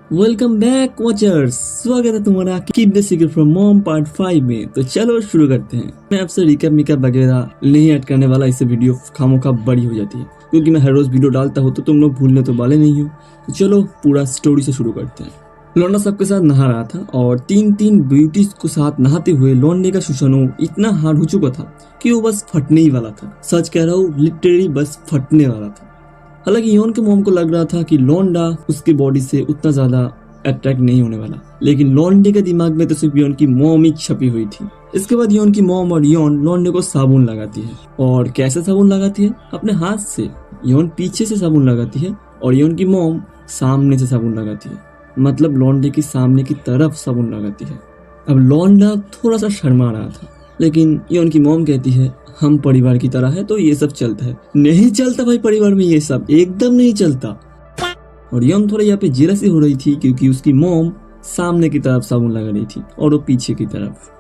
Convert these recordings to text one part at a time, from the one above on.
Welcome back watchers, स्वागत है तुम्हारा keep the secret from mom part 5 में। तो चलो शुरू करते हैं। मैं आपसे रिकैप मिकैप वगैरह नहीं ऐड करने वाला, इससे वीडियो खामोखा बड़ी हो जाती है क्योंकि मैं हर रोज वीडियो डालता हूँ तो तुम लोग भूलने तो वाले नहीं हो। तो चलो पूरा स्टोरी से शुरू करते हैं। लौंडा सबके साथ नहा रहा था और तीन ब्यूटीज को साथ नहाते हुए लौंडे का सुशानु इतना हार्ड हो चुका था कि वो बस फटने ही वाला था। सच कह रहा हूँ, लिटरली बस फटने वाला था। हालांकि योन के मॉम को लग रहा था कि लौंडा उसकी बॉडी से उतना ज्यादा अट्रैक्ट नहीं होने वाला, लेकिन लौंडे के दिमाग में तो सिर्फ योन की मॉम ही छपी हुई थी। इसके बाद योन की मॉम और योन लौंडे को साबुन लगाती है। और कैसे साबुन लगाती है? अपने हाथ से। योन पीछे से साबुन लगाती है और योन की मॉम सामने से साबुन लगाती है, मतलब लौंडे की सामने की तरफ साबुन लगाती है। अब लौंडा थोड़ा सा शर्मा रहा था, लेकिन योन की मॉम कहती है हम परिवार की तरह है तो ये सब चलता है। नहीं चलता भाई, परिवार में ये सब एकदम नहीं चलता। और योन थोड़ा यहाँ पे जेलसी हो रही थी क्योंकि उसकी मॉम सामने की तरफ साबुन लगा रही थी और वो पीछे की तरफ।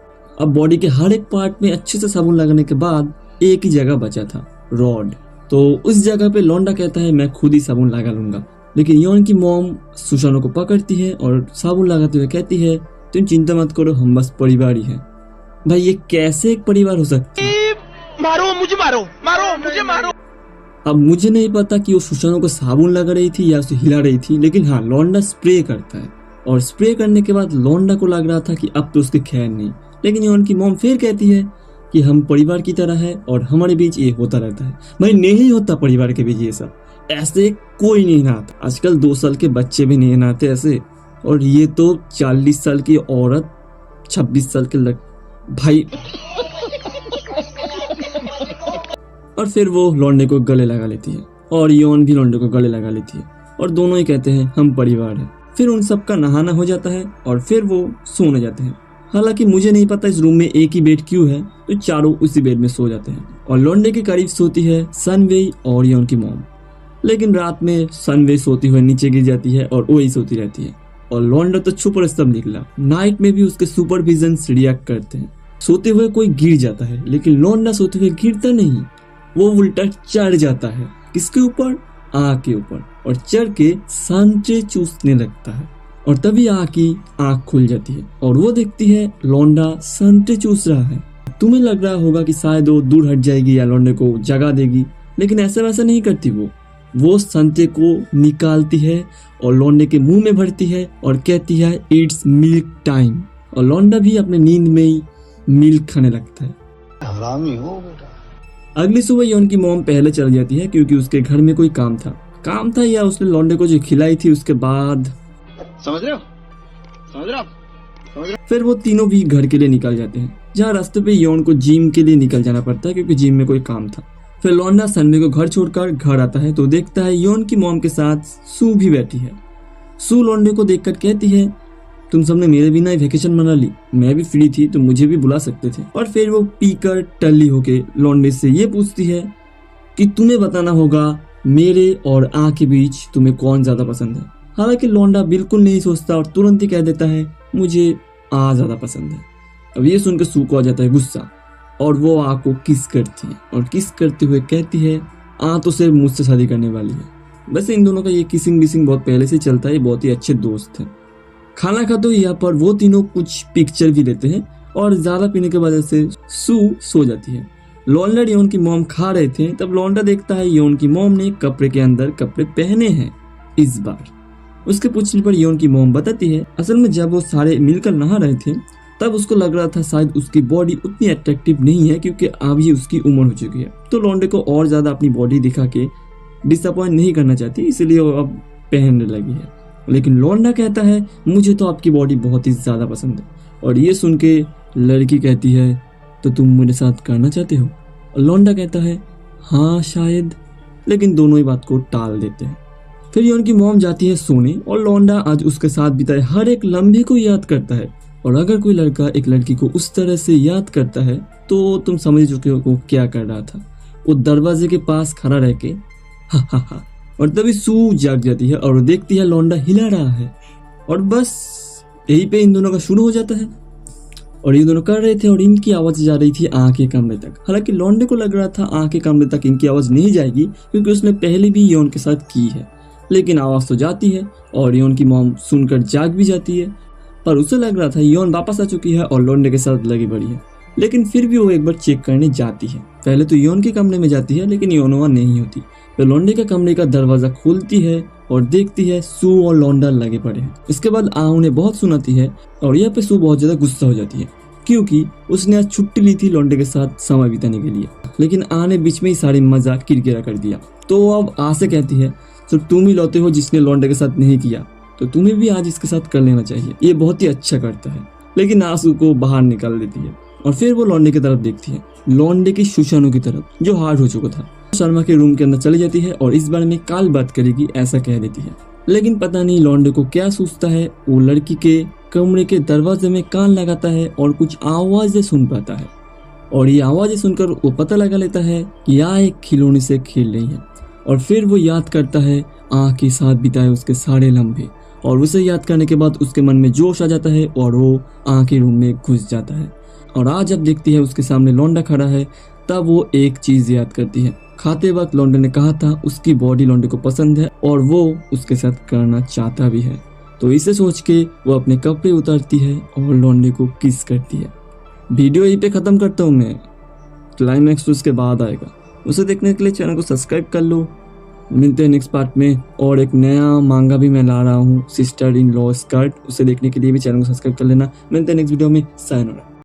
अब बॉडी के हर एक पार्ट में अच्छे से साबुन लगाने के बाद एक ही जगह बचा था, रॉड। तो उस जगह पे लौंडा कहता है मैं खुद ही साबुन लगा लूंगा, लेकिन योन की मॉम सुशानु को पकड़ती है और साबुन लगाते हुए कहती है तुम चिंता मत करो, हम बस परिवार ही है। भाई ये कैसे एक परिवार हो सकता है? मारो। अब मुझे नहीं पता कि वो सुशानु को साबुन लगा रही थी या उसे हिला रही थी, लेकिन हाँ लौंडा स्प्रे करता है और स्प्रे करने के बाद लौंडा को लग रहा था कि अब तो उसके खैर नहीं, लेकिन योन की मॉम फिर कहती है कि हम परिवार की तरह है और हमारे बीच ये होता रहता है। भाई नहीं होता परिवार के बीच ये सब, ऐसे कोई नहीं नहाता। आजकल 2 साल के बच्चे भी नहीं नहाते ऐसे, और ये तो 40 साल की औरत 26 साल के भाई। और फिर वो लौंडे को गले लगा लेती है और योन भी लौंडे को गले लगा लेती है और दोनों ही कहते हैं हम परिवार है। फिर उन सबका नहाना हो जाता है और फिर वो सोने जाते हैं। हालांकि मुझे नहीं पता इस रूम में एक ही बेड क्यों है, तो चारों उसी बेड में सो जाते हैं और लौंडे के करीब सोती है सनवे और योन की मॉम। लेकिन रात में सनवे सोती हुई नीचे गिर जाती है और वही सोती रहती है और लौंडा तो छुप और सब निकला। नाइट में भी उसके सुपरविजन रिएक्ट करते हैं। सोते हुए कोई गिर जाता है, लेकिन लौंडा सोते हुए गिरता नहीं, वो उल्टा चढ़ जाता है। किसके ऊपर? आँख के ऊपर, और चढ़ के सांचे चूसने लगता है। और तभी आँख की आँख खुल जाती है और वो देखती है लौंडा सांचे चूस रहा है। तुम्हें लग रहा होगा कि शायद वो दूर हट जाएगी या लौंडे को जगा देगी, लेकिन ऐसा वैसा नहीं करती। वो सांचे को निकालती है और लौंडे के मुंह में भरती है और कहती है इट्स मिल्क टाइम। और लौंडा भी अपने नींद में ही मिल्क खाने लगता है। हरामी हो बेटा। अगली सुबह योन की मॉम पहले चली जाती है क्योंकि उसके घर में कोई काम था या उसने लौंडे को जो खिलाई थी उसके बाद। समझ रहे हो? फिर वो तीनों भी घर के लिए निकल जाते हैं, जहाँ रास्ते पे योन को जिम के लिए निकल जाना पड़ता है क्योंकि जिम में कोई काम था। फिर लौंडा सनवे को घर छोड़कर घर आता है तो देखता है योन की मॉम के साथ सू भी बैठी है। सू लौंडे को देखकर कहती है तुम सबने मेरे बिना ही वेकेशन मना ली, मैं भी फ्री थी तो मुझे भी बुला सकते थे। और फिर वो पीकर टल्ली होके लौंडे से ये पूछती है कि तुम्हें बताना होगा मेरे और आ के बीच तुम्हें कौन ज्यादा पसंद है। हालांकि लौंडा बिल्कुल नहीं सोचता और तुरंत ही कह देता है मुझे आ ज्यादा पसंद है। अब ये सुनकर सू को आ जाता है गुस्सा और वो आ को किस करती है और किस करते हुए कहती है आ तो सिर्फ मुझसे शादी करने वाली है। वैसे इन दोनों का ये किसिंग विसिंग बहुत पहले से चलता है, बहुत ही अच्छे दोस्त हैं। खाना खाते हुए यहाँ पर वो तीनों कुछ पिक्चर भी लेते हैं और ज्यादा पीने की वजह से सू सो जाती है। लौंडा योन की मॉम खा रहे थे, तब लौंडा देखता है योन की मॉम ने कपड़े के अंदर कपड़े पहने हैं इस बार। उसके पूछने पर योन की मॉम बताती है असल में जब वो सारे मिलकर नहा रहे थे तब उसको लग रहा था शायद उसकी बॉडी उतनी अट्रैक्टिव नहीं है क्योंकि अभी उसकी उम्र हो चुकी है, तो लौंडे को और ज्यादा अपनी बॉडी दिखा के डिसअपॉइंट नहीं करना चाहती, इसलिए वो अब पहनने लगी है। लेकिन लौंडा कहता है मुझे तो आपकी बॉडी बहुत ही ज्यादा पसंद है। और ये सुन के लड़की कहती है तो तुम मेरे साथ करना चाहते हो? और लौंडा कहता है हाँ शायद, लेकिन दोनों ही बात को टाल देते हैं। फिर योन की मॉम जाती है सोने और लौंडा आज उसके साथ बिताए हर एक लम्हे को याद करता है। और अगर कोई लड़का एक लड़की को उस तरह से याद करता है तो तुम समझ चुके हो वो क्या कर रहा था। वो दरवाजे के पास खड़ा रह के हा। और तभी सू जाग जाती है और देखती है लौंडा हिला रहा है और बस यहीं पे इन दोनों का शुरू हो जाता है। और ये दोनों कर रहे थे और इनकी आवाज जा रही थी आँख के कमरे तक। हालांकि लौंडे को लग रहा था आँख के कमरे तक इनकी आवाज नहीं जाएगी क्योंकि उसने पहले भी योन के साथ की है, लेकिन आवाज़ तो जाती है और योन की मॉम सुनकर जाग भी जाती है। पर उसे लग रहा था योन वापस आ चुकी है और लौंडे के साथ लगी पड़ी है, लेकिन फिर भी वो एक बार चेक करने जाती है। पहले तो योन के कमरे में जाती है, लेकिन योन वहाँ नहीं होती। वह लौंडे के कमरे का दरवाजा खोलती है और देखती है सू और लौंडा लगे पड़े हैं। इसके बाद आ उन्हें बहुत सुनाती है और यहाँ पे सू बहुत ज्यादा गुस्सा हो जाती है, क्योंकि उसने आज छुट्टी ली थी लौंडे के साथ समय बिताने के लिए, लेकिन आ ने बीच में ही सारी मजाक किरकिरा कर दिया। तो वो अब आ से कहती है सिर्फ तुम ही लौते हो जिसने लौंडे के साथ नहीं किया, तो तुम्हें भी आज इसके साथ कर लेना चाहिए, ये बहुत ही अच्छा करता है। लेकिन आंसू को बाहर निकाल देती है और फिर वो लौंडे की तरफ देखती है, लौंडे की सुशानु की तरफ जो हार्ड हो चुका था। शर्मा के रूम के अंदर चली जाती है और इस बारे में काल बात करेगी ऐसा कह देती है। लेकिन पता नहीं लौंडे को क्या सूझता है, वो लड़की के कमरे के दरवाजे में कान लगाता है और कुछ आवाजें सुन पाता है और ये आवाजें सुनकर वो पता लगा लेता है कि यह एक खिलौने से खेल रही है। और फिर वो याद करता है आँख के साथ बिताए उसके सारे लम्हे, और उसे याद करने के बाद उसके मन में जोश आ जाता है और वो आँख के रूम में घुस जाता है। और आज जब देखती है उसके सामने लौंडा खड़ा है, तब वो एक चीज याद करती है। खाते वक्त लौंडे ने कहा था उसकी बॉडी लौंडे को पसंद है और वो उसके साथ करना चाहता भी है। तो इसे सोच के वो अपने कपड़े उतारती है और लौंडे को किस करती है। वीडियो यहीं पे खत्म करता हूँ मैं, क्लाइमैक्स तो उसके बाद आएगा। उसे देखने के लिए चैनल को सब्सक्राइब कर लो। मिलते हैं नेक्स्ट पार्ट में। और एक नया मांगा भी मैं ला रहा हूँ, सिस्टर इन लॉ स्कर्ट, उसे देखने के लिए भी चैनल को सब्सक्राइब कर लेना। मिलते हैं नेक्स्ट वीडियो में। सायोनारा।